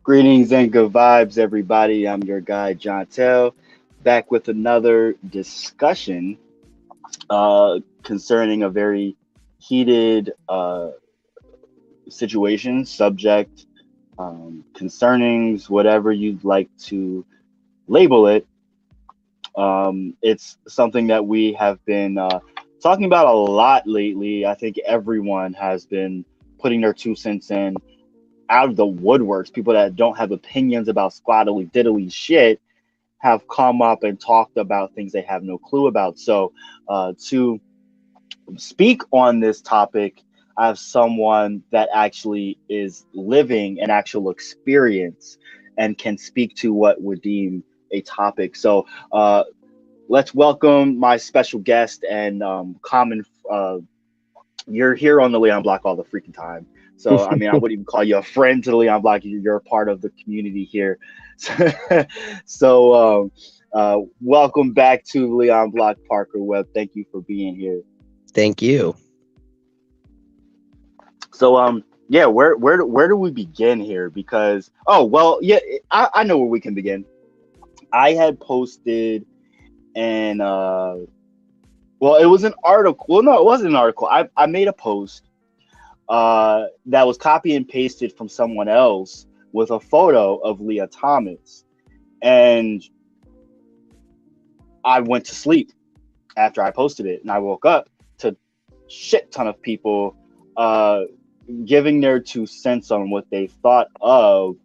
Greetings and good vibes, everybody. I'm your guy, John Tell, back with another discussion concerning a very heated situation, subject, concernings, whatever you'd like to label it. It's something that we have been talking about a lot lately. I think everyone has been putting their 2 cents in out of the woodworks. People that don't have opinions about squattily diddly shit have come up and talked about things they have no clue about. So to speak on this topic, I have someone that actually is living an actual experience and can speak to what would deem a topic. So let's welcome my special guest and common. You're here on the Leon Block all the freaking time. So, I mean, I wouldn't even call you a friend to the Leon Block. You're a part of the community here. Welcome back to Leon Block, Parker Webb. Thank you for being here. Thank you. So, yeah, where do we begin here? Because, I know where we can begin. I had posted and it was an article. Well, no, it wasn't an article. I made a post that was copy and pasted from someone else with a photo of Leah Thomas. And I went to sleep after I posted it. And I woke up to shit ton of people giving their 2 cents on what they thought of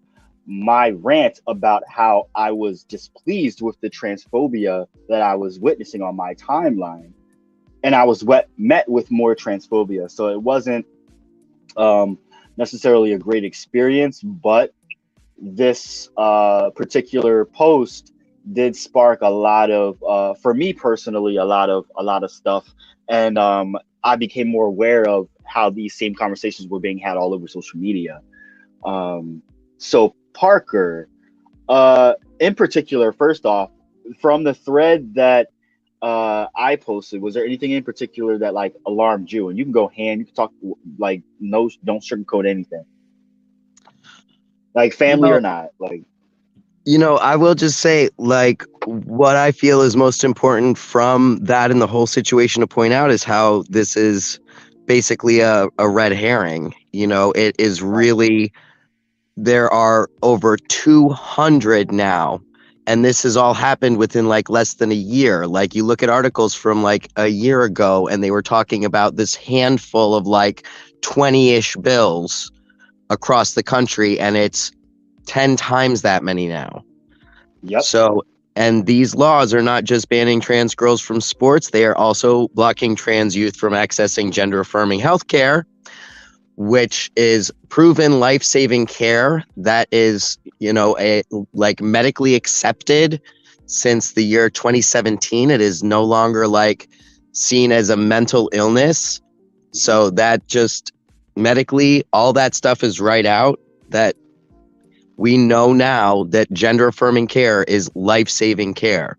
my rant about how I was displeased with the transphobia that I was witnessing on my timeline. And I was met with more transphobia. So it wasn't necessarily a great experience, but this particular post did spark a lot of, for me personally, a lot of stuff. And I became more aware of how these same conversations were being had all over social media. So Parker, in particular, first off, from the thread that I posted, was there anything in particular that like alarmed you? And you can go hand, you can talk like no, don't sugarcoat anything, like family or not. Like, I will just say, like, what I feel is most important from that and the whole situation to point out is how this is basically a red herring. It is really, there are over 200 now. And this has all happened within like less than a year. Like you look at articles from like a year ago and they were talking about this handful of like 20-ish bills across the country, and it's 10 times that many now. Yep. So, and these laws are not just banning trans girls from sports, they are also blocking trans youth from accessing gender affirming healthcare, which is proven life-saving care that is, like medically accepted since the year 2017. It is no longer like seen as a mental illness. So that just medically, all that stuff is right out, that we know now that gender affirming care is life-saving care,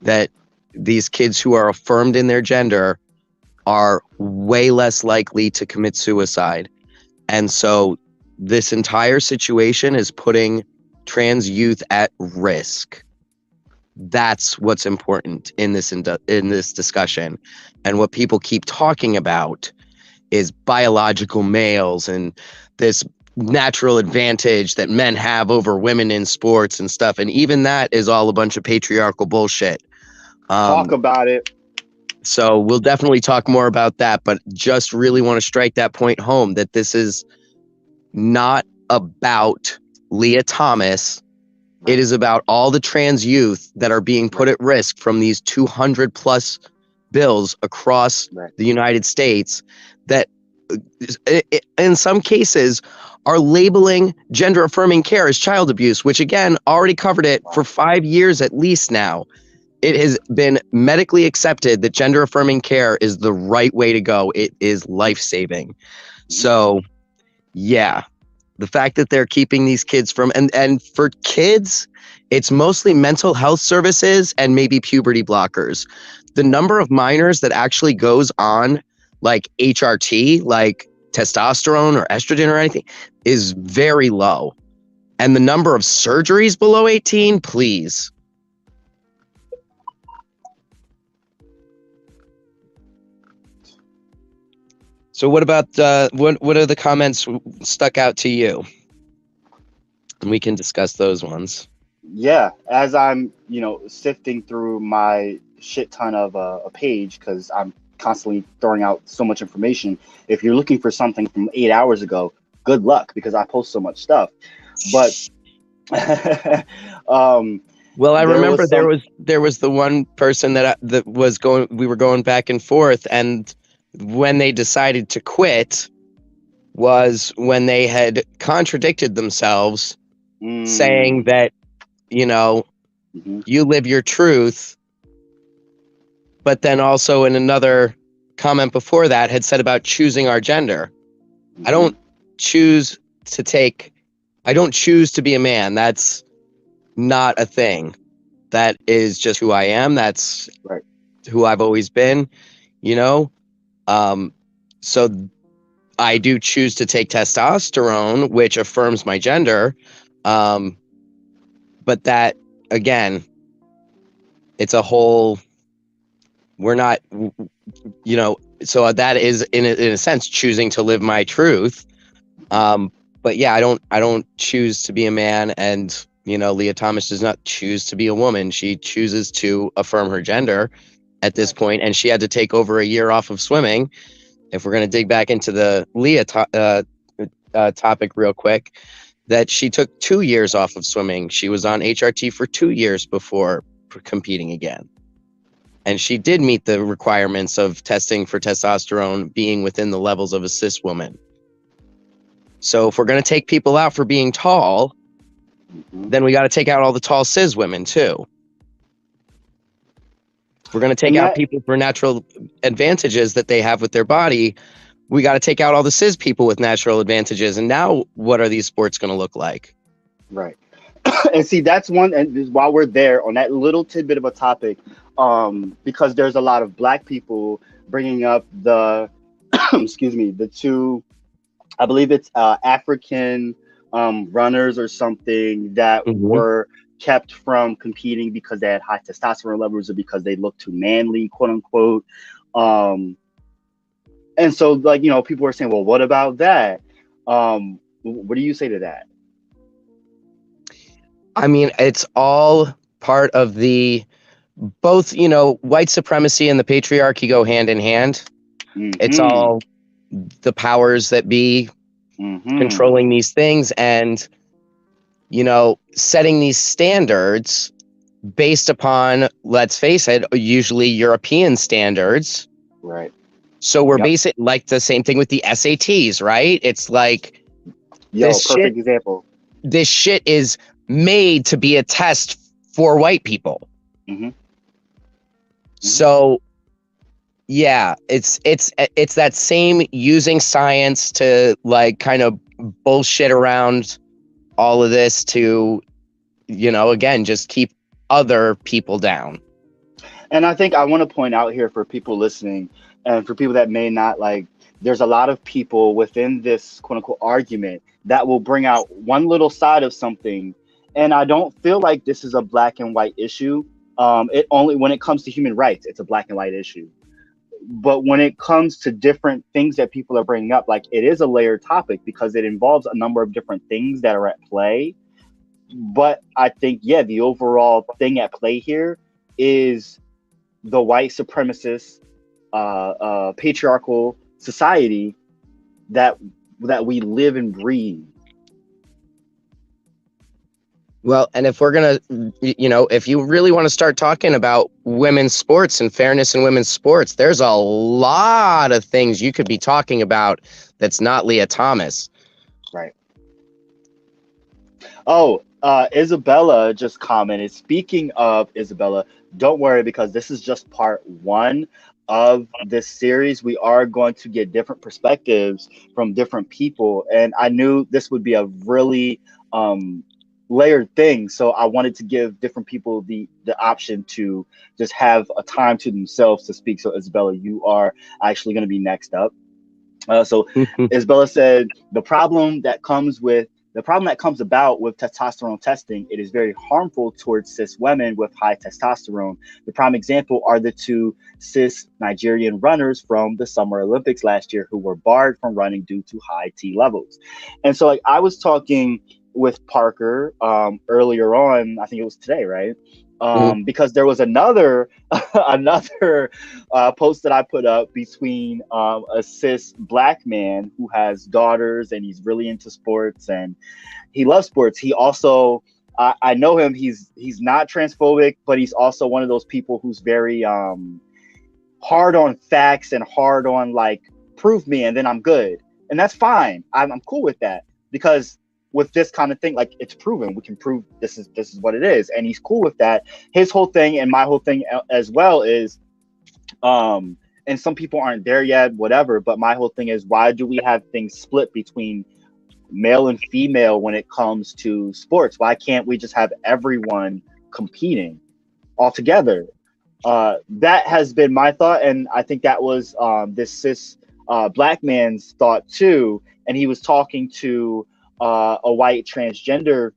that these kids who are affirmed in their gender are way less likely to commit suicide. And so this entire situation is putting trans youth at risk. That's what's important in this discussion. And what people keep talking about is biological males and this natural advantage that men have over women in sports and stuff. And even that is all a bunch of patriarchal bullshit. Talk about it. So we'll definitely talk more about that, but just really want to strike that point home that this is not about Leah Thomas. It is about all the trans youth that are being put at risk from these 200 plus bills across the United States that in some cases are labeling gender affirming care as child abuse, which again, already covered it for 5 years at least now. It has been medically accepted that gender affirming care is the right way to go. It is life-saving. So, yeah, the fact that they're keeping these kids from, and for kids, it's mostly mental health services and maybe puberty blockers. The number of minors that actually goes on like HRT, like testosterone or estrogen or anything, is very low. And the number of surgeries below 18, please. So what about what are the comments stuck out to you? And we can discuss those ones. Yeah, as I'm, sifting through my shit ton of a page, because I'm constantly throwing out so much information. If you're looking for something from 8 hours ago, good luck, because I post so much stuff. But well, I remember there was the one person that was going. We were going back and forth, and when they decided to quit was when they had contradicted themselves, saying that, you live your truth, but then also in another comment before that had said about choosing our gender. I don't choose to be a man. That's not a thing. That is just who I am. That's right. Who I've always been, so I do choose to take testosterone, which affirms my gender. But that, again, it's a whole, we're not, so that is in a sense choosing to live my truth. But yeah, I don't choose to be a man, and Lia Thomas does not choose to be a woman. She chooses to affirm her gender at this point, and she had to take over a year off of swimming. If we're going to dig back into the Lia topic real quick, that she took 2 years off of swimming. She was on HRT for 2 years before competing again. And she did meet the requirements of testing for testosterone being within the levels of a cis woman. So if we're going to take people out for being tall, then we got to take out all the tall cis women too. If we're going to take out people for natural advantages that they have with their body, we got to take out all the cis people with natural advantages. And now what are these sports going to look like? Right. And see, that's one, and while we're there on that little tidbit of a topic, because there's a lot of Black people bringing up the, excuse me, the two, I believe it's African runners or something that were kept from competing because they had high testosterone levels or because they looked too manly, quote unquote. And so, like, people were saying, well, what about that? What do you say to that? I mean, it's all part of the both, white supremacy and the patriarchy go hand in hand. It's all the powers that be controlling these things and, setting these standards based upon, let's face it, usually European standards. Right. So we're basic, like the same thing with the SATs, right? It's like, perfect example. This shit is made to be a test for white people. So yeah, it's that same using science to like kind of bullshit around all of this to, again, just keep other people down. And I think I want to point out here for people listening and for people that may not, like, there's a lot of people within this quote unquote argument that will bring out one little side of something. And I don't feel like this is a black and white issue. It only, when it comes to human rights, it's a black and white issue. But when it comes to different things that people are bringing up, like, it is a layered topic because it involves a number of different things that are at play. But I think, the overall thing at play here is the white supremacist, patriarchal society that we live and breathe. Well, and if we're going to, if you really want to start talking about women's sports and fairness in women's sports, there's a lot of things you could be talking about that's not Lia Thomas. Right. Oh, Isabella just commented, speaking of Isabella, don't worry, because this is just part one of this series. We are going to get different perspectives from different people. And I knew this would be a really layered thing. So I wanted to give different people the option to just have a time to themselves to speak. So Isabella, you are actually going to be next up. So Isabella said, the problem that comes with The problem that comes about with testosterone testing, it is very harmful towards cis women with high testosterone. The prime example are the two cis Nigerian runners from the Summer Olympics last year who were barred from running due to high T levels. And so like I was talking with Parker earlier on, I think it was today, right? Because there was another another post that I put up between a cis black man who has daughters and he's really into sports and he loves sports. He also I know him. He's not transphobic, but he's also one of those people who's very hard on facts and hard on like prove me and then I'm good, and that's fine. I'm cool with that because with this kind of thing, like it's proven, we can prove this is what it is, and he's cool with that. His whole thing and my whole thing as well is, and some people aren't there yet, whatever. But my whole thing is, why do we have things split between male and female when it comes to sports? Why can't we just have everyone competing all together? That has been my thought, and I think that was this cis black man's thought too. And he was talking to a white transgender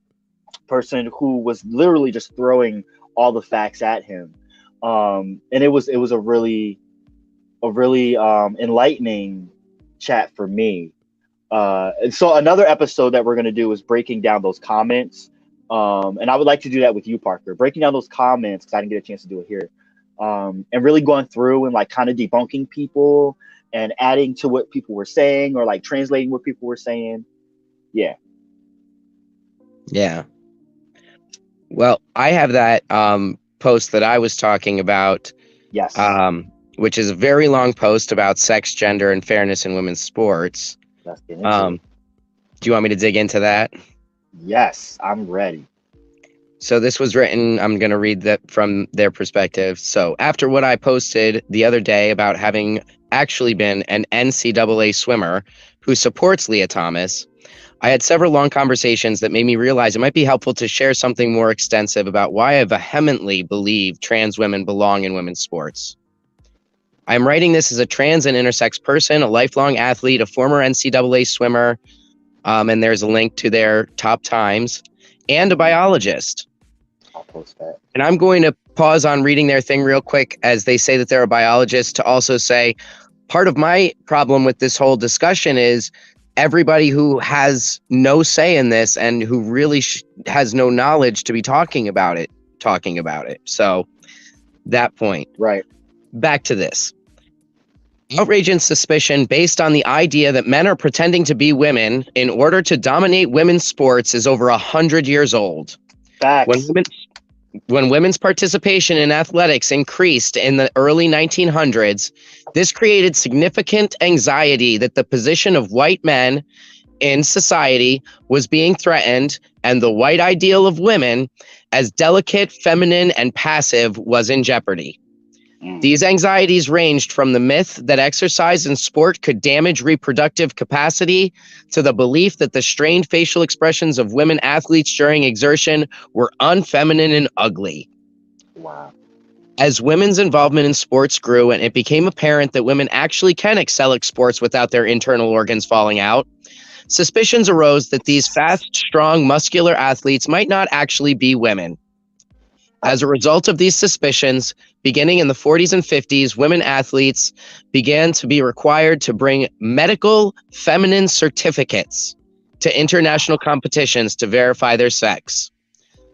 person who was literally just throwing all the facts at him, and it was a really enlightening chat for me. And so another episode that we're going to do is breaking down those comments, and I would like to do that with you, Parker, breaking down those comments because I didn't get a chance to do it here, and really going through and like kind of debunking people and adding to what people were saying or like translating what people were saying. Yeah. Well, I have that post that I was talking about. Yes. Which is a very long post about sex, gender, and fairness in women's sports. Let's get into it. Do you want me to dig into that? Yes, I'm ready. So this was written, I'm going to read that from their perspective. So after what I posted the other day about having actually been an NCAA swimmer who supports Leah Thomas, I had several long conversations that made me realize it might be helpful to share something more extensive about why I vehemently believe trans women belong in women's sports. I am writing this as a trans and intersex person, a lifelong athlete, a former NCAA swimmer, and there's a link to their top times, and a biologist. I'll post that. And I'm going to pause on reading their thing real quick as they say that they're a biologist to also say part of my problem with this whole discussion is everybody who has no say in this and who really has no knowledge to be talking about it. So that point. Right. Back to this. Outrage and suspicion based on the idea that men are pretending to be women in order to dominate women's sports is over 100 years old. Facts. When women's participation in athletics increased in the early 1900s, this created significant anxiety that the position of white men in society was being threatened and the white ideal of women as delicate, feminine, and passive was in jeopardy. These anxieties ranged from the myth that exercise in sport could damage reproductive capacity to the belief that the strained facial expressions of women athletes during exertion were unfeminine and ugly. Wow. As women's involvement in sports grew and it became apparent that women actually can excel at sports without their internal organs falling out, suspicions arose that these fast, strong, muscular athletes might not actually be women. As a result of these suspicions, beginning in the 40s and 50s, women athletes began to be required to bring medical feminine certificates to international competitions to verify their sex.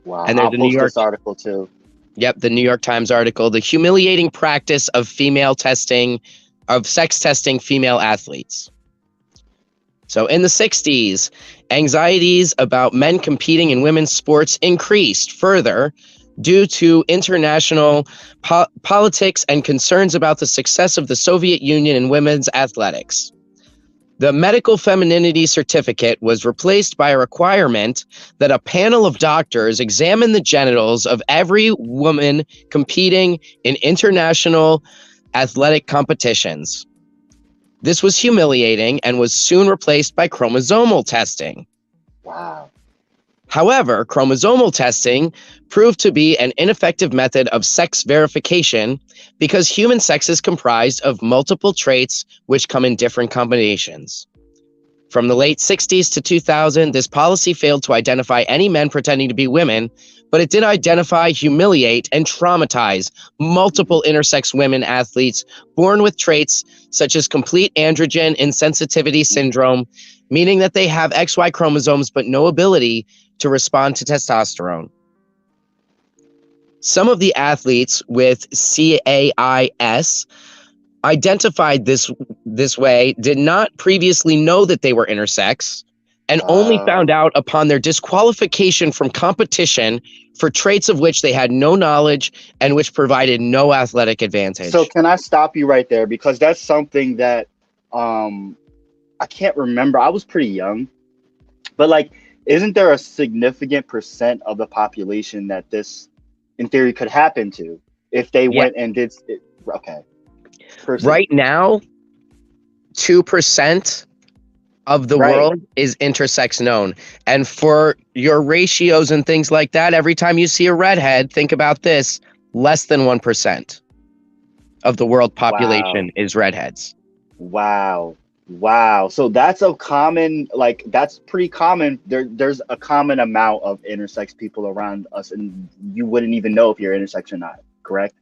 Wow. And there's I'll post this article too. Yep, the New York Times article, The Humiliating Practice of Sex Testing Female Athletes. So in the 60s, anxieties about men competing in women's sports increased further due to international politics and concerns about the success of the Soviet Union in women's athletics. The medical femininity certificate was replaced by a requirement that a panel of doctors examine the genitals of every woman competing in international athletic competitions. This was humiliating and was soon replaced by chromosomal testing. Wow. However, chromosomal testing proved to be an ineffective method of sex verification because human sex is comprised of multiple traits which come in different combinations. From the late 60s to 2000, this policy failed to identify any men pretending to be women, but it did identify, humiliate, and traumatize multiple intersex women athletes born with traits such as complete androgen insensitivity syndrome, meaning that they have XY chromosomes but no ability to respond to testosterone. Some of the athletes with CAIS identified this way did not previously know that they were intersex and only found out upon their disqualification from competition for traits of which they had no knowledge and which provided no athletic advantage. So can I stop you right there? Because that's something that I can't remember. I was pretty young, but like, isn't there a significant percent of the population that this, in theory, could happen to if they went and did it? Okay. Right now, 2% of the world is intersex known. And for your ratios and things like that, every time you see a redhead, think about this, less than 1% of the world population is redheads. Wow. So that's a common, like, that's pretty common. There's a common amount of intersex people around us, and you wouldn't even know if you're intersex or not, correct?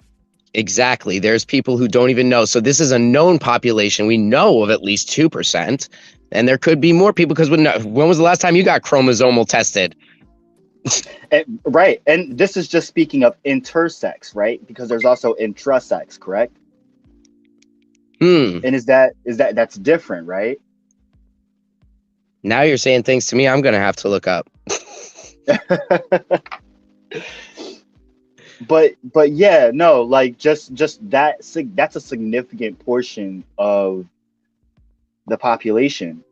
Exactly. There's people who don't even know. So this is a known population. We know of at least 2%. And there could be more people because when was the last time you got chromosomal tested? Right. And this is just speaking of intersex, right? Because there's also intrasex, correct? And that's different, right? Now you're saying things to me I'm going to have to look up. But yeah, no, like just that's a significant portion of the population.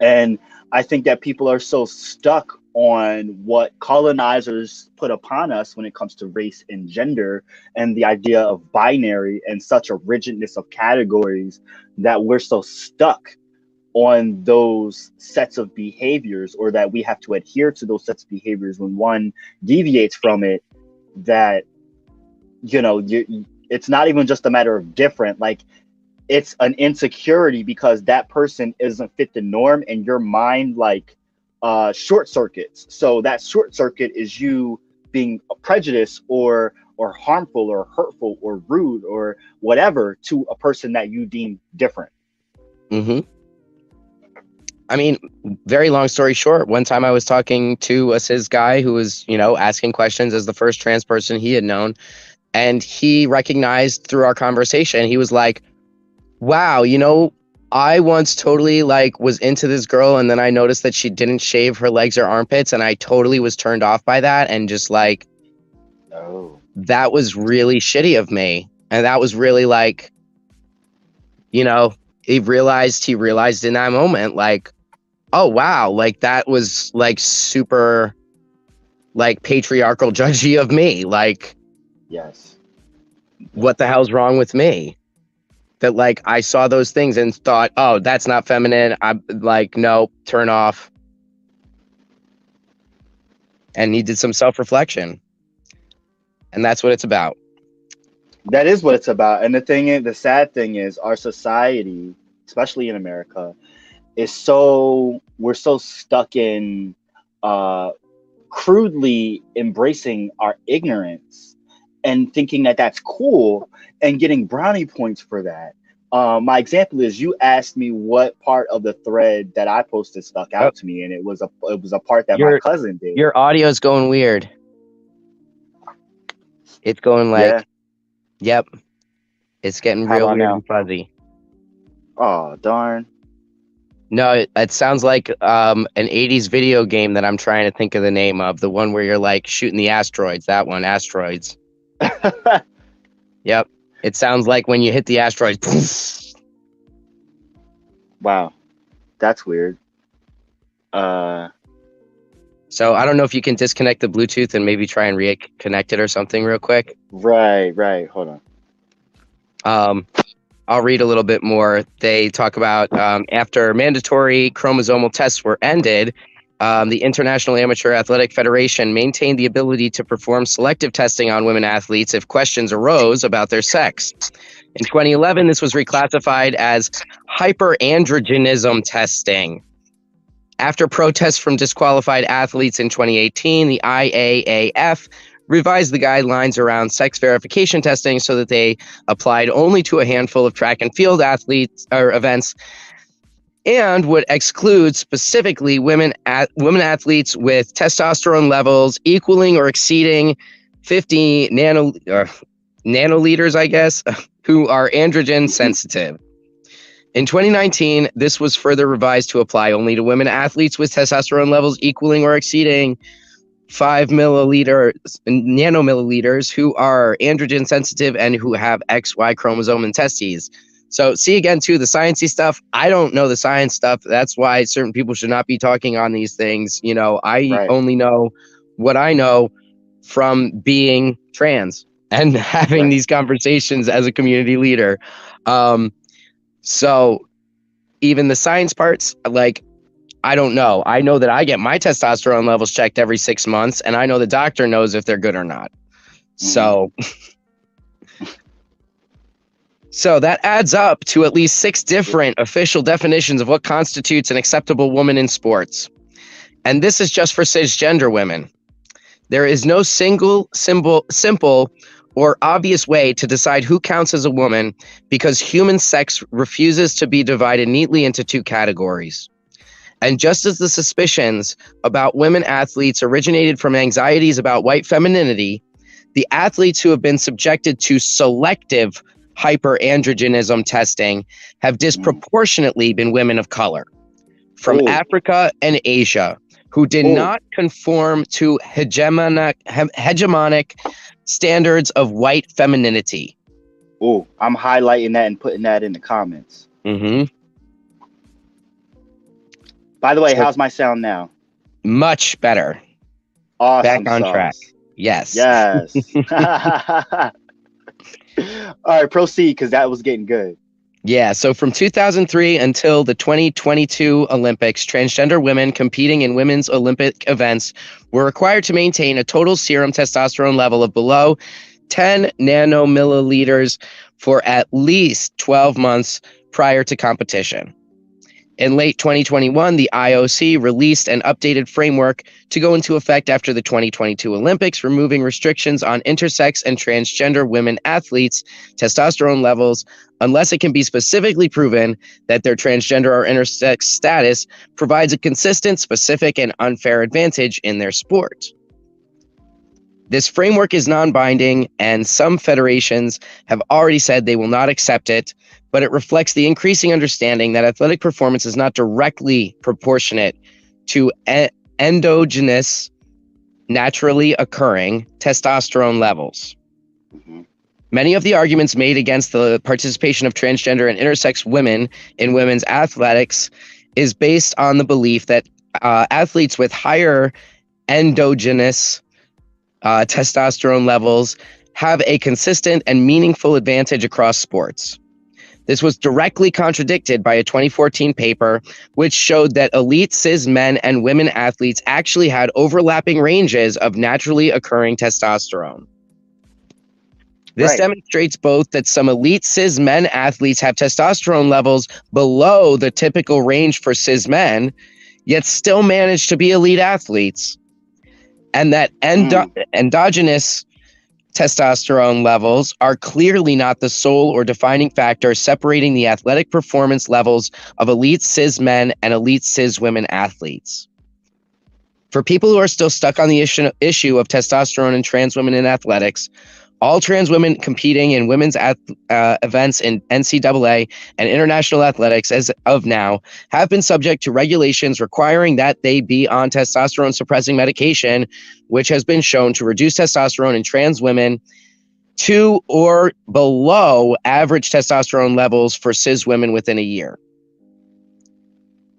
And I think that people are so stuck on what colonizers put upon us when it comes to race and gender and the idea of binary and such a rigidness of categories that we're so stuck on those sets of behaviors, or that we have to adhere to those sets of behaviors. When one deviates from it, that it's not even just a matter of different, like it's an insecurity because that person isn't fit the norm, and your mind like short circuits. So that short circuit is you being prejudiced or harmful or hurtful or rude or whatever to a person that you deem different. I mean, very long story short, one time I was talking to a cis guy who was, asking questions as the first trans person he had known. And he recognized through our conversation, he was like, wow, I once totally was into this girl, and then I noticed that she didn't shave her legs or armpits, and I totally was turned off by that, and just that was really shitty of me. And that was really he realized in that moment, oh wow, that was super patriarchal judgy of me. Yes. What the hell's wrong with me? That I saw those things and thought, oh, that's not feminine. I'm no, turn off. And he did some self-reflection. And that's what it's about. That is what it's about. And the sad thing is our society, especially in America, we're so stuck in crudely embracing our ignorance and thinking that that's cool and getting brownie points for that. My example is, you asked me what part of the thread that I posted stuck out to me, and it was a part that my cousin did. Your audio is going weird. It's going yep. It's getting real weird and fuzzy. Oh, darn. No, it sounds like an 80s video game that I'm trying to think of the name of. The one where you're shooting the asteroids. That one, Asteroids. Yep. It sounds like when you hit the asteroid. Poof. Wow. That's weird. So I don't know if you can disconnect the Bluetooth and maybe try and reconnect it or something real quick. Right. Hold on. I'll read a little bit more. They talk about after mandatory chromosomal tests were ended, the International Amateur Athletic Federation maintained the ability to perform selective testing on women athletes if questions arose about their sex. In 2011, this was reclassified as hyperandrogenism testing. After protests from disqualified athletes in 2018, the IAAF revised the guidelines around sex verification testing so that they applied only to a handful of track and field athletes or events, and would exclude specifically women athletes with testosterone levels equaling or exceeding 50 nanoliters, I guess, who are androgen sensitive. In 2019, this was further revised to apply only to women athletes with testosterone levels equaling or exceeding 5 nanomilliliters who are androgen sensitive and who have XY chromosome and testes. So see, again, too, the sciencey stuff. I don't know the science stuff. That's why certain people should not be talking on these things. You know, I only know what I know from being trans and having these conversations as a community leader. So even the science parts, like, I don't know. I know that I get my testosterone levels checked every 6 months, and I know the doctor knows if they're good or not. So... So that adds up to at least 6 different official definitions of what constitutes an acceptable woman in sports. And this is just for cisgender women. There is no simple or obvious way to decide who counts as a woman because human sex refuses to be divided neatly into 2 categories. And just as the suspicions about women athletes originated from anxieties about white femininity, the athletes who have been subjected to selective hyperandrogenism testing have disproportionately been women of color from Africa and Asia who did not conform to hegemonic standards of white femininity. Oh, I'm highlighting that and putting that in the comments. By the way, how's my sound now? Much better. Awesome. Back on track. Yes. All right, proceed, because that was getting good. Yeah, so from 2003 until the 2022 Olympics, transgender women competing in women's Olympic events were required to maintain a total serum testosterone level of below 10 nanomilliliters for at least 12 months prior to competition. In late 2021, the IOC released an updated framework to go into effect after the 2022 Olympics, removing restrictions on intersex and transgender women athletes' testosterone levels, unless it can be specifically proven that their transgender or intersex status provides a consistent, specific, and unfair advantage in their sport. This framework is non-binding, and some federations have already said they will not accept it, but it reflects the increasing understanding that athletic performance is not directly proportionate to endogenous, naturally occurring testosterone levels. Many of the arguments made against the participation of transgender and intersex women in women's athletics is based on the belief that athletes with higher endogenous testosterone levels have a consistent and meaningful advantage across sports. This was directly contradicted by a 2014 paper, which showed that elite cis men and women athletes actually had overlapping ranges of naturally occurring testosterone. This demonstrates both that some elite cis men athletes have testosterone levels below the typical range for cis men, yet still manage to be elite athletes, and that endogenous testosterone levels are clearly not the sole or defining factor separating the athletic performance levels of elite cis men and elite cis women athletes. For people who are still stuck on the issue of testosterone and trans women in athletics, all trans women competing in women's events in NCAA and international athletics as of now have been subject to regulations requiring that they be on testosterone suppressing medication, which has been shown to reduce testosterone in trans women to or below average testosterone levels for cis women within a year.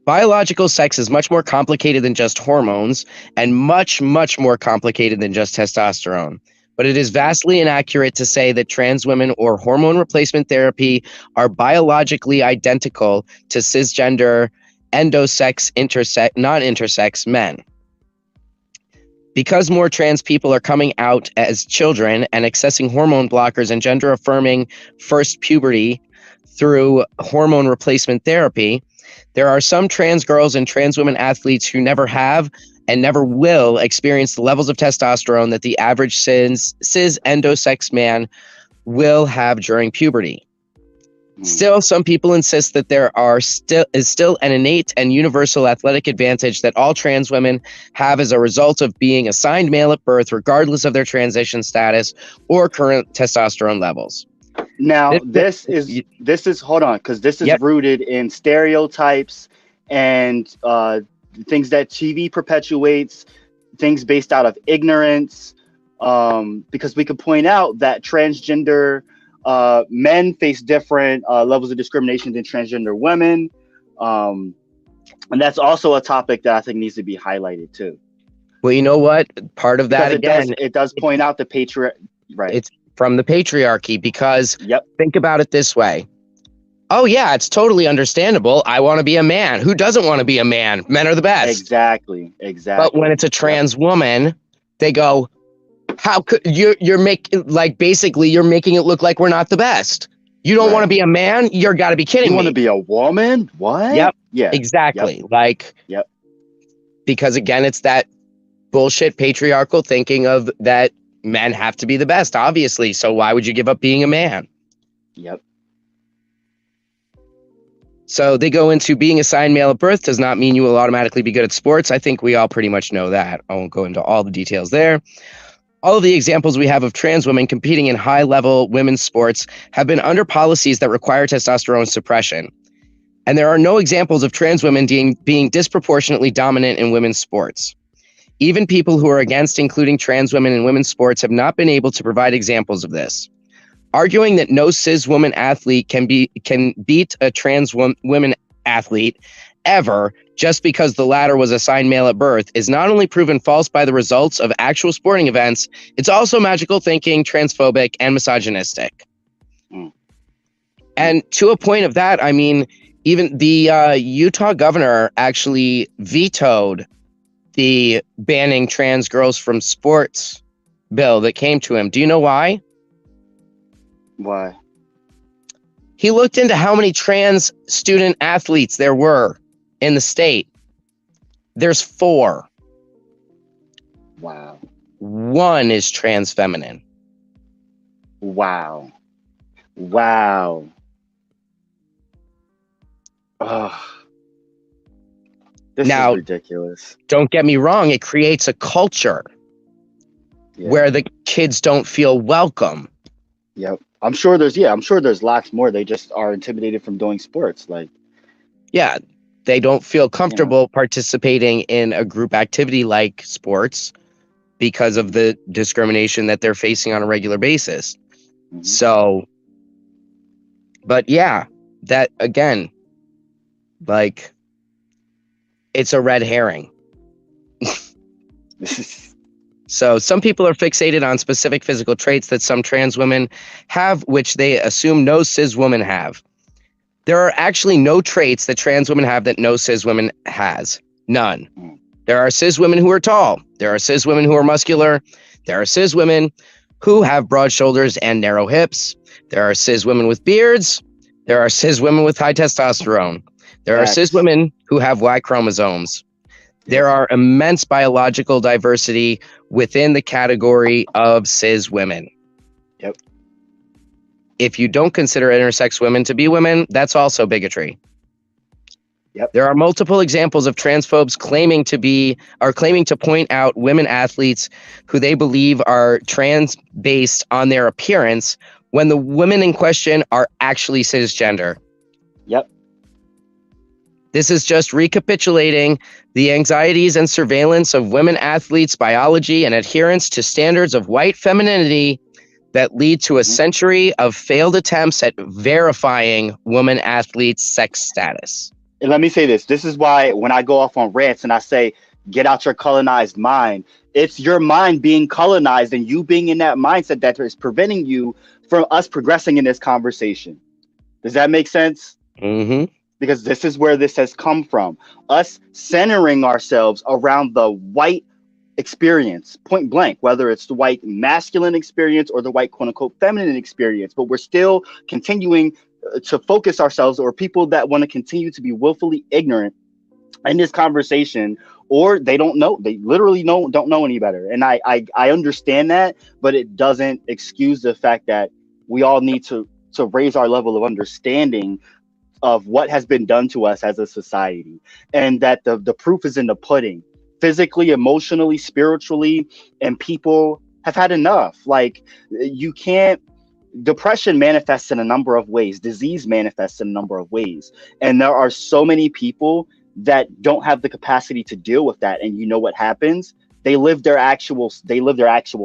Biological sex is much more complicated than just hormones and much, much more complicated than just testosterone. But it is vastly inaccurate to say that trans women or hormone replacement therapy are biologically identical to cisgender endosex non-intersex men. Because more trans people are coming out as children and accessing hormone blockers and gender-affirming first puberty through hormone replacement therapy, there are some trans girls and trans women athletes who never have and never will experience the levels of testosterone that the average cis endosex man will have during puberty. Still, some people insist that there is still an innate and universal athletic advantage that all trans women have as a result of being assigned male at birth, regardless of their transition status or current testosterone levels. Now, this is hold on, because this is rooted in stereotypes and things that TV perpetuates, things based out of ignorance. Because we could point out that transgender men face different levels of discrimination than transgender women. And that's also a topic that I think needs to be highlighted too. Well, you know what? Part of that, it does point out the right. It's from the patriarchy, because think about it this way. Oh yeah, it's totally understandable. I want to be a man. Who doesn't want to be a man? Men are the best. Exactly. But when it's a trans woman, they go, how could you're making it look like we're not the best. You don't want to be a man? You're got to be kidding me. You want to be a woman? What? Yep. Yeah. Exactly. Yep. Because again, it's that bullshit patriarchal thinking of that men have to be the best, obviously. So why would you give up being a man? Yep. So they go into being assigned male at birth does not mean you will automatically be good at sports. I think we all pretty much know that. I won't go into all the details there. All of the examples we have of trans women competing in high-level women's sports have been under policies that require testosterone suppression. And there are no examples of trans women being disproportionately dominant in women's sports. Even people who are against including trans women in women's sports have not been able to provide examples of this. Arguing that no cis woman athlete can beat a trans women athlete ever just because the latter was assigned male at birth is not only proven false by the results of actual sporting events, it's also magical thinking, transphobic, and misogynistic. And to a point of that, I mean, even the Utah governor actually vetoed the banning trans girls from sports bill that came to him. Do you know why? Why? He looked into how many trans student athletes there were in the state. There's 4. Wow. 1 is trans feminine. Wow. Ugh. This is ridiculous. Don't get me wrong, it creates a culture where the kids don't feel welcome. Yep. I'm sure there's lots more. They just are intimidated from doing sports. They don't feel comfortable participating in a group activity like sports because of the discrimination that they're facing on a regular basis. Mm-hmm. So, but yeah, that again, it's a red herring. So some people are fixated on specific physical traits that some trans women have, which they assume no cis women have. There are actually no traits that trans women have that no cis women has. None. There are cis women who are tall. There are cis women who are muscular. There are cis women who have broad shoulders and narrow hips. There are cis women with beards. There are cis women with high testosterone. There are cis women who have Y chromosomes. There are immense biological diversity within the category of cis women. Yep. If you don't consider intersex women to be women, that's also bigotry. Yep. There are multiple examples of transphobes claiming to point out women athletes who they believe are trans based on their appearance when the women in question are actually cisgender. Yep. This is just recapitulating the anxieties and surveillance of women athletes' biology and adherence to standards of white femininity that lead to a century of failed attempts at verifying women athletes' sex status. And let me say this. This is why when I go off on rants and I say, get out your colonized mind, it's your mind being colonized and you being in that mindset that is preventing you from us progressing in this conversation. Does that make sense? Mm-hmm. because this is where this has come from. Us centering ourselves around the white experience, point blank, whether it's the white masculine experience or the white quote unquote feminine experience, but we're still continuing to focus ourselves, or people that want to continue to be willfully ignorant in this conversation, or they don't know, they literally don't know any better. And I understand that, but it doesn't excuse the fact that we all need to raise our level of understanding of what has been done to us as a society, and that the proof is in the pudding, physically, emotionally, spiritually, and people have had enough. Like, you can't, depression manifests in a number of ways, disease manifests in a number of ways, and there are so many people that don't have the capacity to deal with that. And you know what happens? They live their actual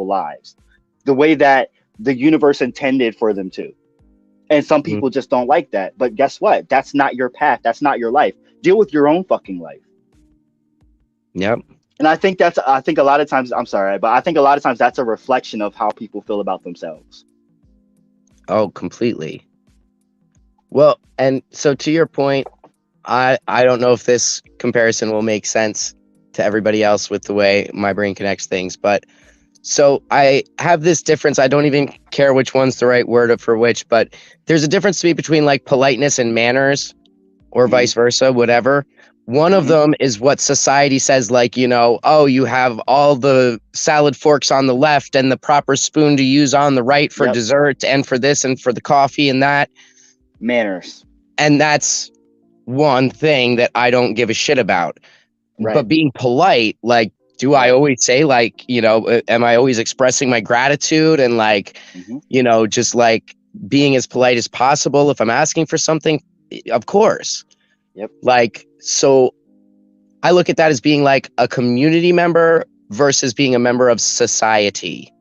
lives the way that the universe intended for them to. And some Mhm. people just don't like that. But guess what? That's not your path. That's not your life. Deal with your own fucking life. Yep. And I think a lot of times, I'm sorry, but I think a lot of times that's a reflection of how people feel about themselves. Oh, completely. Well, and so to your point, I don't know if this comparison will make sense to everybody else with the way my brain connects things, but so I have this difference. I don't even care which one's the right word for which, but there's a difference to me between like politeness and manners, or Mhm. vice versa, whatever. One of Mhm. them is what society says, like, oh, you have all the salad forks on the left and the proper spoon to use on the right for Yep. dessert and for this and for the coffee and that. Manners. And that's one thing that I don't give a shit about. Right. But being polite, like, do I Right. always say, like, am I always expressing my gratitude and like, Mhm. just like being as polite as possible if I'm asking for something? Of course. Yep. Like, so I look at that as being like a community member versus being a member of society,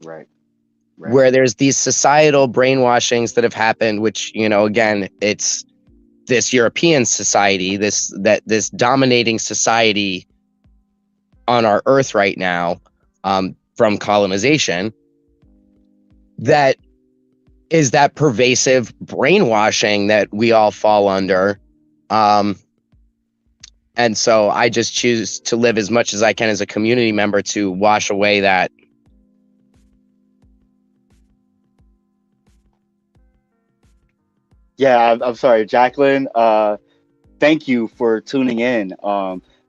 Right. Right. where there's these societal brainwashings that have happened, which, again, it's this European society, this dominating society on our earth right now, from colonization, that is that pervasive brainwashing that we all fall under. And so I just choose to live as much as I can as a community member to wash away that. Yeah, I'm sorry, Jacqueline. Thank you for tuning in.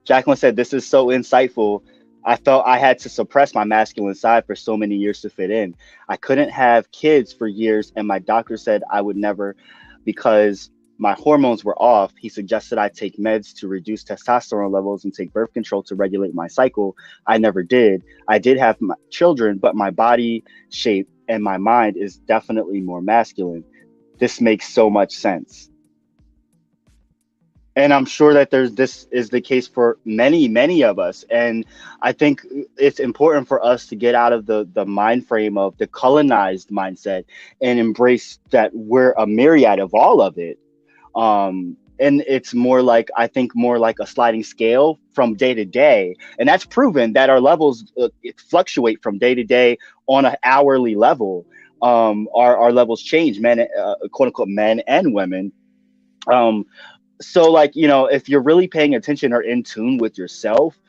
Jacqueline said, "This is so insightful. I felt I had to suppress my masculine side for so many years to fit in. I couldn't have kids for years, and my doctor said I would never because my hormones were off. He suggested I take meds to reduce testosterone levels and take birth control to regulate my cycle. I never did. I did have my children, but my body shape and my mind is definitely more masculine. This makes so much sense." And I'm sure that this is the case for many of us. And I think it's important for us to get out of the mind frame of the colonized mindset and embrace that we're a myriad of all of it. And it's more like, I think, more like a sliding scale from day to day, and that's proven that our levels fluctuate from day to day on an hourly level. Our levels change, men, quote unquote, men and women. um, so, like, if you're really paying attention or in tune with yourself,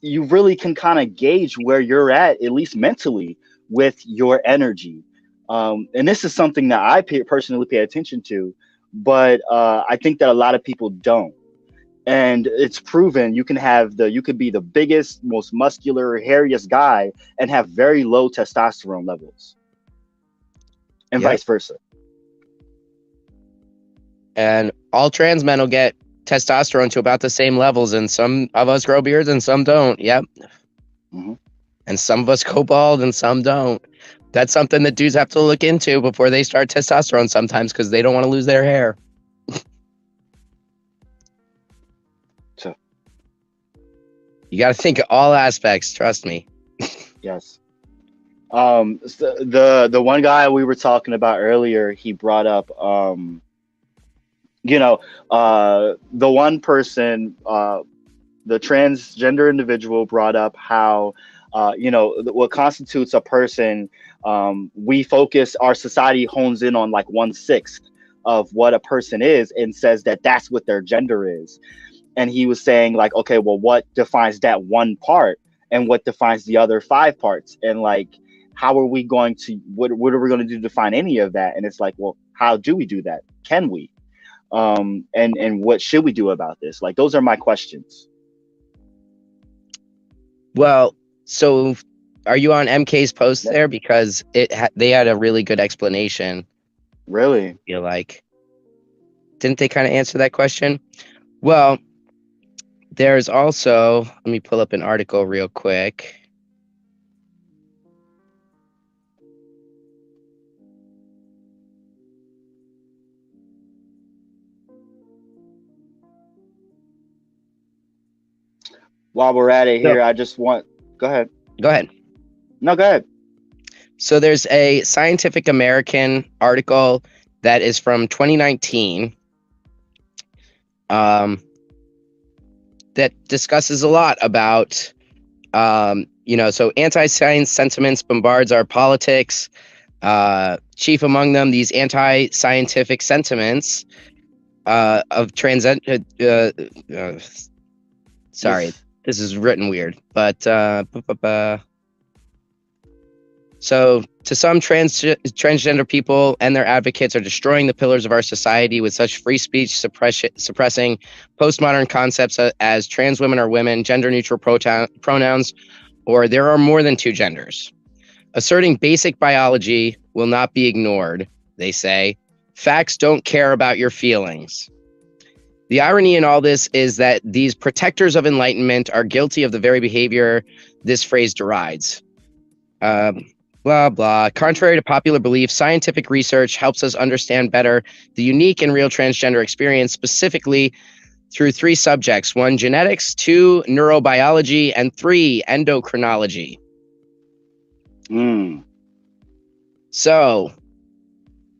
you really can kind of gauge where you're at least mentally, with your energy. And this is something that personally pay attention to, but I think that a lot of people don't. And it's proven you could be the biggest, most muscular, hairiest guy and have very low testosterone levels, and Yep. vice versa. And all trans men will get testosterone to about the same levels, and some of us grow beards and some don't. Yep. Mhm. And some of us go bald and some don't. That's something that dudes have to look into before they start testosterone sometimes, because they don't want to lose their hair. So, You got to think of all aspects. Trust me. yes. So the one guy we were talking about earlier, he brought up, the one person, the transgender individual, brought up how, what constitutes a person. We focus, our society hones in on like 1/6 of what a person is and says that that's what their gender is. And he was saying like, okay, well, what defines that one part and what defines the other 5 parts? And like, how are we going to, what are we going to do to define any of that? And it's like, well, how do we do that? Can we? And what should we do about this? Like, those are my questions. Well, so are you on MK's post there? Because they had a really good explanation. Really? I feel like. Didn't they kind of answer that question? Well, there's also, let me pull up an article real quick. While we're at it here, I just want, go ahead. Go ahead. No, go ahead. So there's a Scientific American article that is from 2019 that discusses a lot about, so anti-science sentiments bombards our politics. Chief among them, these anti-scientific sentiments of sorry, this is written weird, but so to some, transgender people and their advocates are destroying the pillars of our society with such free speech suppressing postmodern concepts as trans women are women, gender neutral pronouns, or there are more than 2 genders. Asserting basic biology will not be ignored, they say. Facts don't care about your feelings. The irony in all this is that these protectors of enlightenment are guilty of the very behavior this phrase derides. Blah, blah. Contrary to popular belief, scientific research helps us understand better the unique and real transgender experience, specifically through 3 subjects: 1, genetics; 2, neurobiology; and 3, endocrinology. So,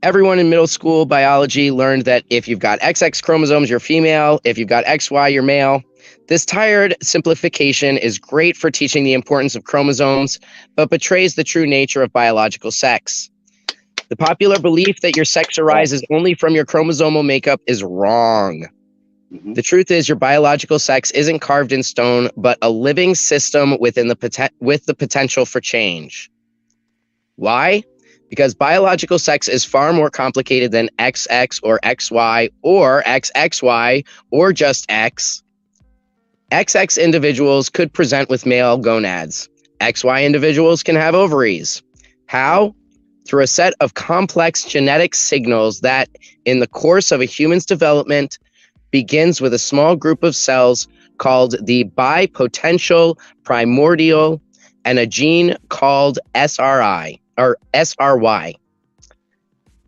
everyone in middle school biology learned that if you've got XX chromosomes, you're female. If you've got XY, you're male. This tired simplification is great for teaching the importance of chromosomes, but betrays the true nature of biological sex. The popular belief that your sex arises only from your chromosomal makeup is wrong. The truth is your biological sex isn't carved in stone, but a living system with the potential for change. Why? Because biological sex is far more complicated than XX or XY or XXY or just X. XX individuals could present with male gonads. XY individuals can have ovaries. How? Through a set of complex genetic signals that, in the course of a human's development, begins with a small group of cells called the bipotential primordial and a gene called SRY.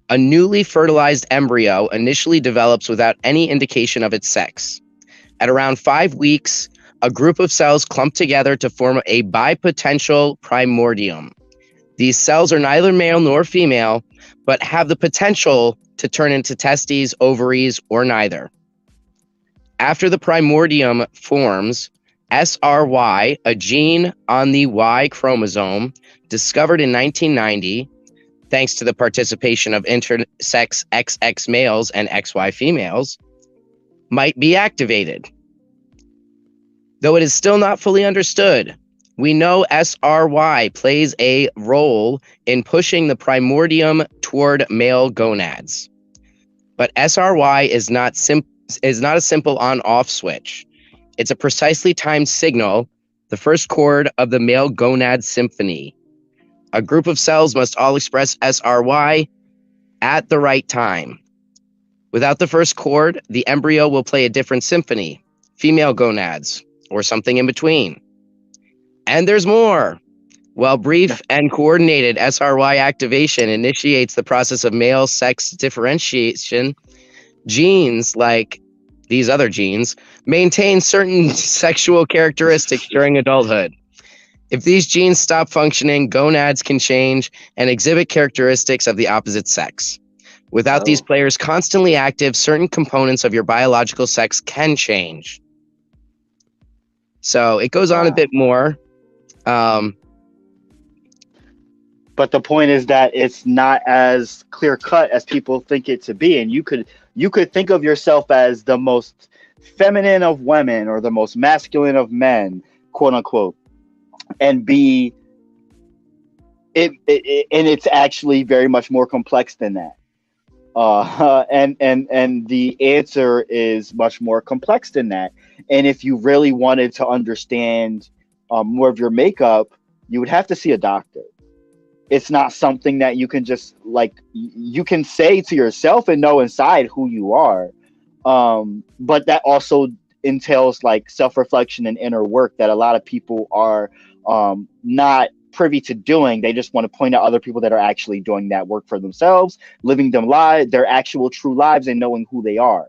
A newly fertilized embryo initially develops without any indication of its sex. At around 5 weeks, a group of cells clump together to form a bipotential primordium. These cells are neither male nor female, but have the potential to turn into testes, ovaries, or neither. After the primordium forms, SRY, a gene on the Y chromosome, discovered in 1990, thanks to the participation of intersex XX males and XY females, might be activated. Though it is still not fully understood, we know SRY plays a role in pushing the primordium toward male gonads. But SRY is not a simple on-off switch. It's a precisely timed signal, the first chord of the male gonad symphony. A group of cells must all express SRY at the right time. Without the first chord, the embryo will play a different symphony, female gonads, or something in between. And there's more. While brief and coordinated SRY activation initiates the process of male sex differentiation, genes like these other genes maintain certain sexual characteristics during adulthood. If these genes stop functioning, gonads can change and exhibit characteristics of the opposite sex. Without these players constantly active, certain components of your biological sex can change. So it goes on a bit more. But the point is that it's not as clear cut as people think it to be, and you could think of yourself as the most feminine of women or the most masculine of men, quote unquote, and be and it's actually very much more complex than that. And the answer is much more complex than that. And if you really wanted to understand more of your makeup, you would have to see a doctor. It's not something that you can just like you can say to yourself and know inside who you are. But that also entails like self-reflection and inner work that a lot of people are not privy to doing. They just want to point out other people that are actually doing that work for themselves, living them lives, their actual true lives, and knowing who they are.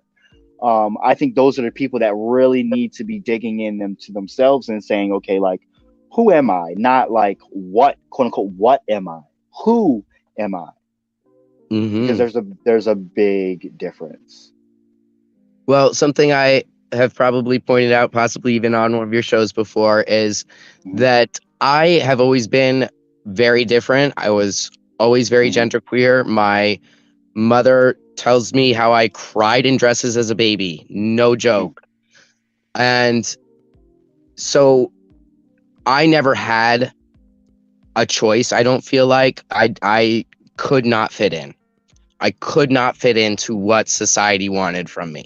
I think those are the people that really need to be digging in them to themselves and saying, okay, like, who am I? Not like what, quote unquote, what am I? Who am I? Because Hmm. there's a big difference. Well, something I have probably pointed out, possibly even on one of your shows before, is Mhm, that I have always been very different. I was always very mhm, genderqueer. My mother tells me how I cried in dresses as a baby. No mhm, joke. And so I never had a choice. I don't feel like I could not fit in. I could not fit into what society wanted from me.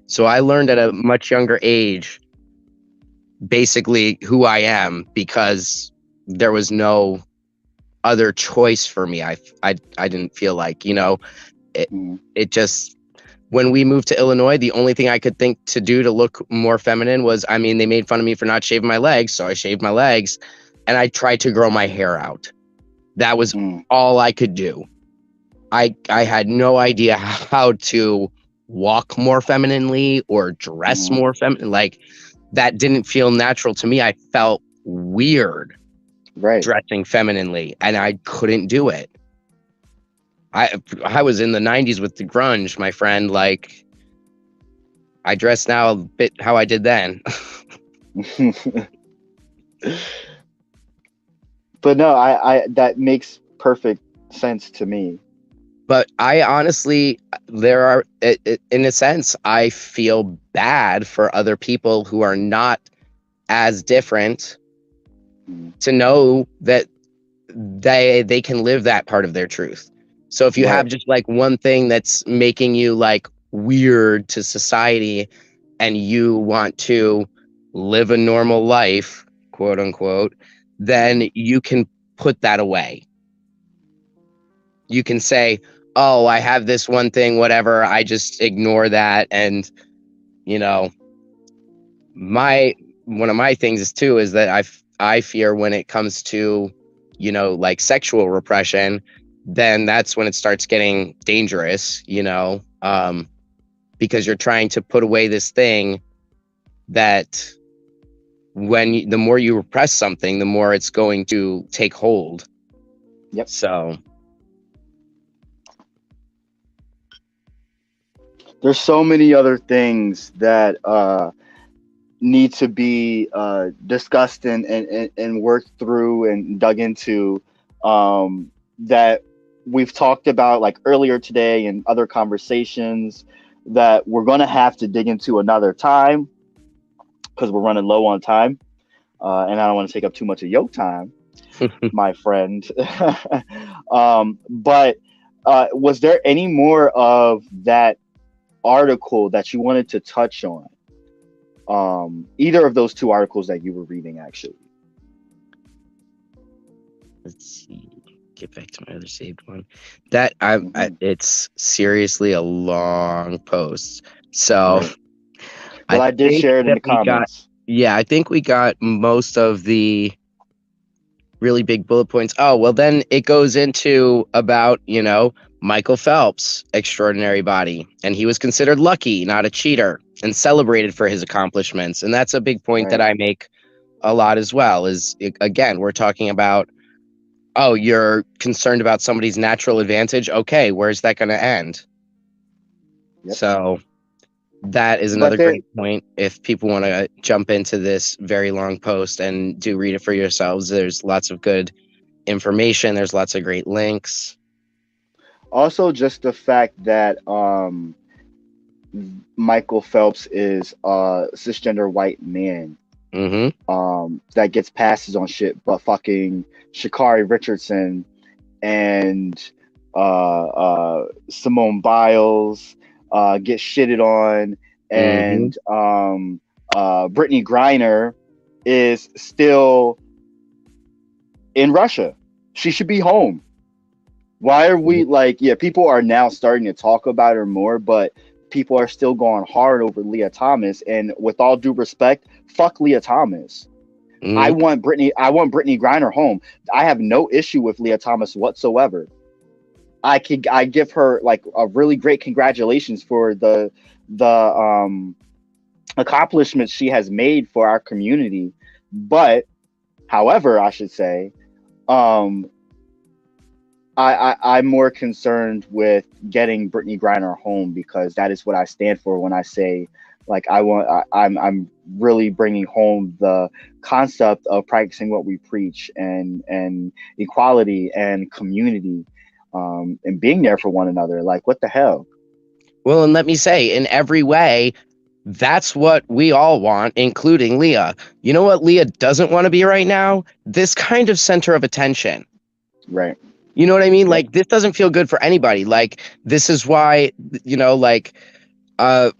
So I learned at a mhm, much younger age basically who I am because there was no other choice for me. I didn't feel like, it mhm, it just when we moved to Illinois, the only thing I could think to do to look more feminine was, I mean, they made fun of me for not shaving my legs, so I shaved my legs and I tried to grow my hair out. That was mhm, all I could do. I had no idea how to walk more femininely or dress mhm. more feminine. Like that didn't feel natural to me. I felt weird Right. dressing femininely and I couldn't do it. I was in the 90s with the grunge, my friend. Like I dress now a bit how I did then. But no, I that makes perfect sense to me. But I honestly, there are, in a sense, I feel bad for other people who are not as different Mhm. to know that they can live that part of their truth. So if you have Right. just like one thing that's making you like weird to society and you want to live a normal life, quote unquote, Mhm. then you can put that away. You can say, "Oh, I have this one thing, whatever. I just ignore that." And you know, my one of my things is too is that I fear when it comes to like sexual repression, then that's when it starts getting dangerous. Because you're trying to put away this thing that the more you repress something, the more it's going to take hold. Yep. So There's so many other things that need to be discussed and worked through and dug into that we've talked about like earlier today and other conversations that we're going to have to dig into another time because we're running low on time. And I don't want to take up too much of your time, my friend. But was there any more of that article that you wanted to touch on? Either of those two articles that you were reading, actually. let's see. Get back to my other saved one. That Hmm. it's seriously a long post. So Right. I Well, I did think share it in that the we got, comments. yeah, I think we got most of the really big bullet points. Oh, well, then it goes into about, Michael Phelps' extraordinary body. And he was considered lucky, not a cheater, and celebrated for his accomplishments. And that's a big point that Right. I make a lot as well is, again, we're talking about, oh, you're concerned about somebody's natural advantage. Okay, where's that going to end? Yep. So that is But another there, great point. If people want to jump into this very long post and do read it for yourselves, there's lots of good information. There's lots of great links. Also, just the fact that Michael Phelps is a cisgender white man that gets passes on shit, but fucking Sha'Carri Richardson and Simone Biles get shitted on, and Brittany Griner is still in Russia. She should be home. Why are we like, yeah, people are now starting to talk about her more, but people are still going hard over Leah Thomas. And with all due respect, fuck Leah Thomas. I want Brittany Griner home. I have no issue with Leah Thomas whatsoever. I give her like a really great congratulations for the accomplishments she has made for our community. But however, I should say, I'm more concerned with getting Brittany Griner home, because that is what I stand for when I say, like, I'm really bringing home the concept of practicing what we preach, and equality and community, and being there for one another. Like, what the hell? Well, and let me say, in every way, that's what we all want, including Leah. You know what Leah doesn't want to be right now? This kind of center of attention. Right. You know what I mean? Like, this doesn't feel good for anybody. Like, this is why, from a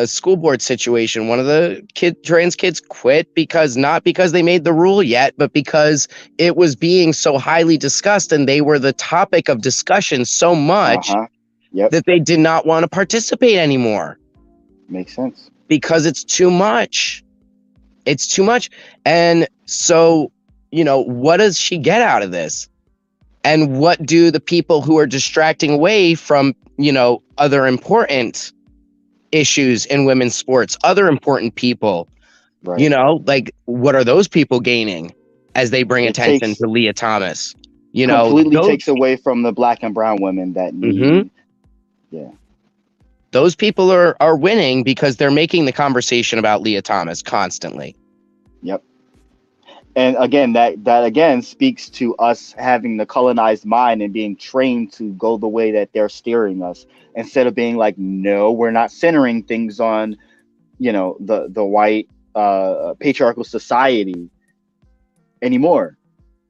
school board situation, one of the trans kids quit not because they made the rule yet, but because it was being so highly discussed and they were the topic of discussion so much that they did not want to participate anymore. Makes sense. Because it's too much. It's too much. And so, what does she get out of this? And what do the people who are distracting away from, other important issues in women's sports, other important people, like, what are those people gaining as they bring attention to Leah Thomas? Completely takes away from the Black and brown women that need. Yeah. Those people are winning because they're making the conversation about Leah Thomas constantly. Yep. And again, that again speaks to us having the colonized mind and being trained to go the way that they're steering us, instead of being like, no, we're not centering things on, the white patriarchal society anymore.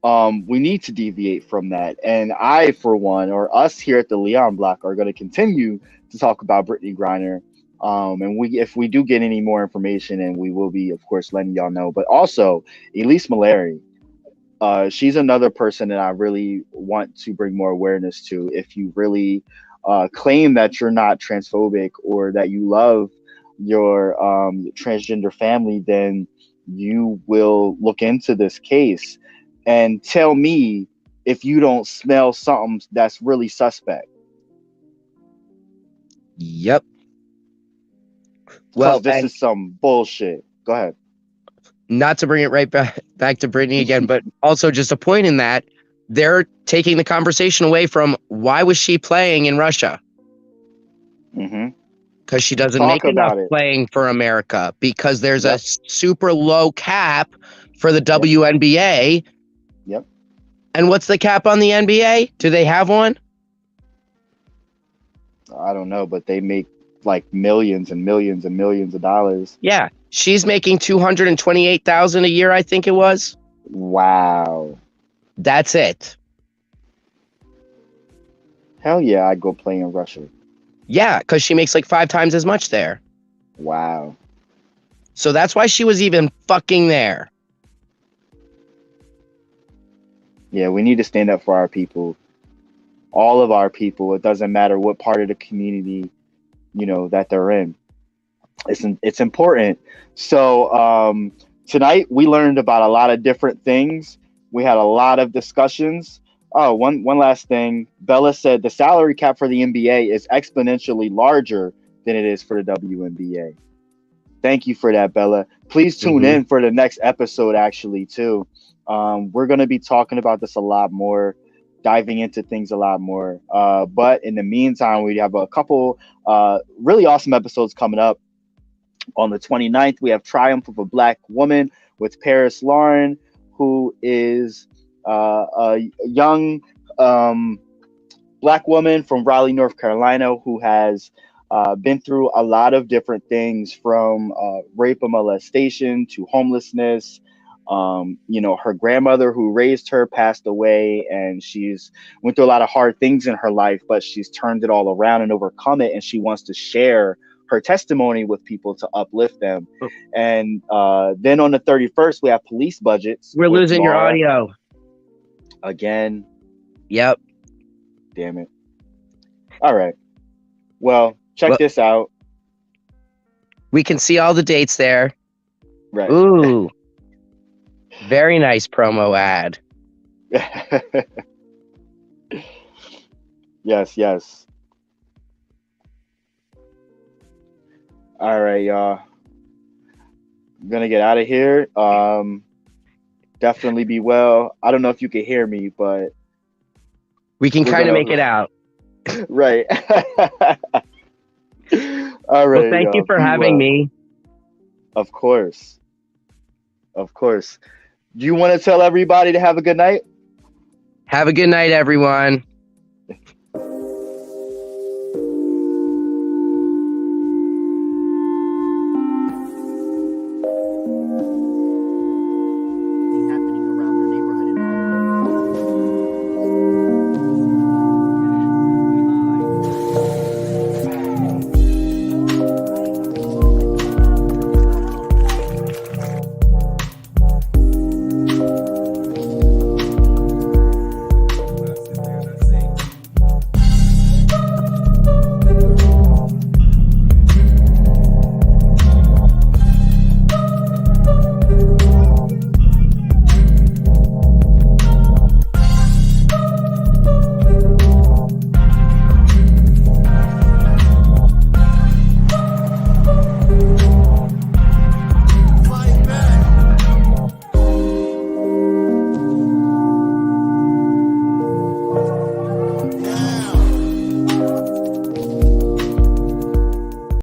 We need to deviate from that. And I, for one, or us here at the Leon Block, are going to continue to talk about Brittany Griner. And if we do get any more information, and we will be, of course, letting y'all know. But also, Elise Malary, she's another person that I really want to bring more awareness to. If you really claim that you're not transphobic, or that you love your transgender family, then you will look into this case and tell me if you don't smell something that's really suspect. Yep. Well, this is some bullshit. Go ahead. Not to bring it right back to Brittany again, but also just a point in that they're taking the conversation away from, why was she playing in Russia? Because she doesn't make enough playing for America, because there's a super low cap for the WNBA. Yep. And what's the cap on the NBA? Do they have one? I don't know, but they make like millions and millions and millions of dollars. Yeah. She's making $228,000 a year, I think it was. Wow. That's it. Hell yeah, I'd go play in Russia. Yeah, because she makes like 5 times as much there. Wow. So that's why she was even fucking there. Yeah, we need to stand up for our people. All of our people. It doesn't matter what part of the community, that they're in. It's important. So tonight we learned about a lot of different things. We had a lot of discussions. Oh, one last thing. Bella said the salary cap for the NBA is exponentially larger than it is for the WNBA. Thank you for that, Bella. Please tune in for the next episode, actually, too. We're going to be talking about this a lot more, diving into things a lot more. But in the meantime, we have a couple really awesome episodes coming up. On the 29th, we have Triumph of a Black Woman with Paris Lauren, who is a young Black woman from Raleigh, North Carolina, who has been through a lot of different things, from rape and molestation to homelessness. Her grandmother who raised her passed away, and she's went through a lot of hard things in her life, but she's turned it all around and overcome it, and she wants to share her testimony with people to uplift them. And then on the 31st, we have Police Budgets. We're losing your audio again. Yep. Damn it. All right. Well, check this out. We can see all the dates there. Right. Ooh. Very nice promo ad. Yes. All right, y'all. I'm gonna get out of here. Definitely be well. I don't know if you can hear me, but we can kind of make it out. Right. All right. Well, thank you for having me. Of course. Do you want to tell everybody to have a good night? Have a good night, everyone.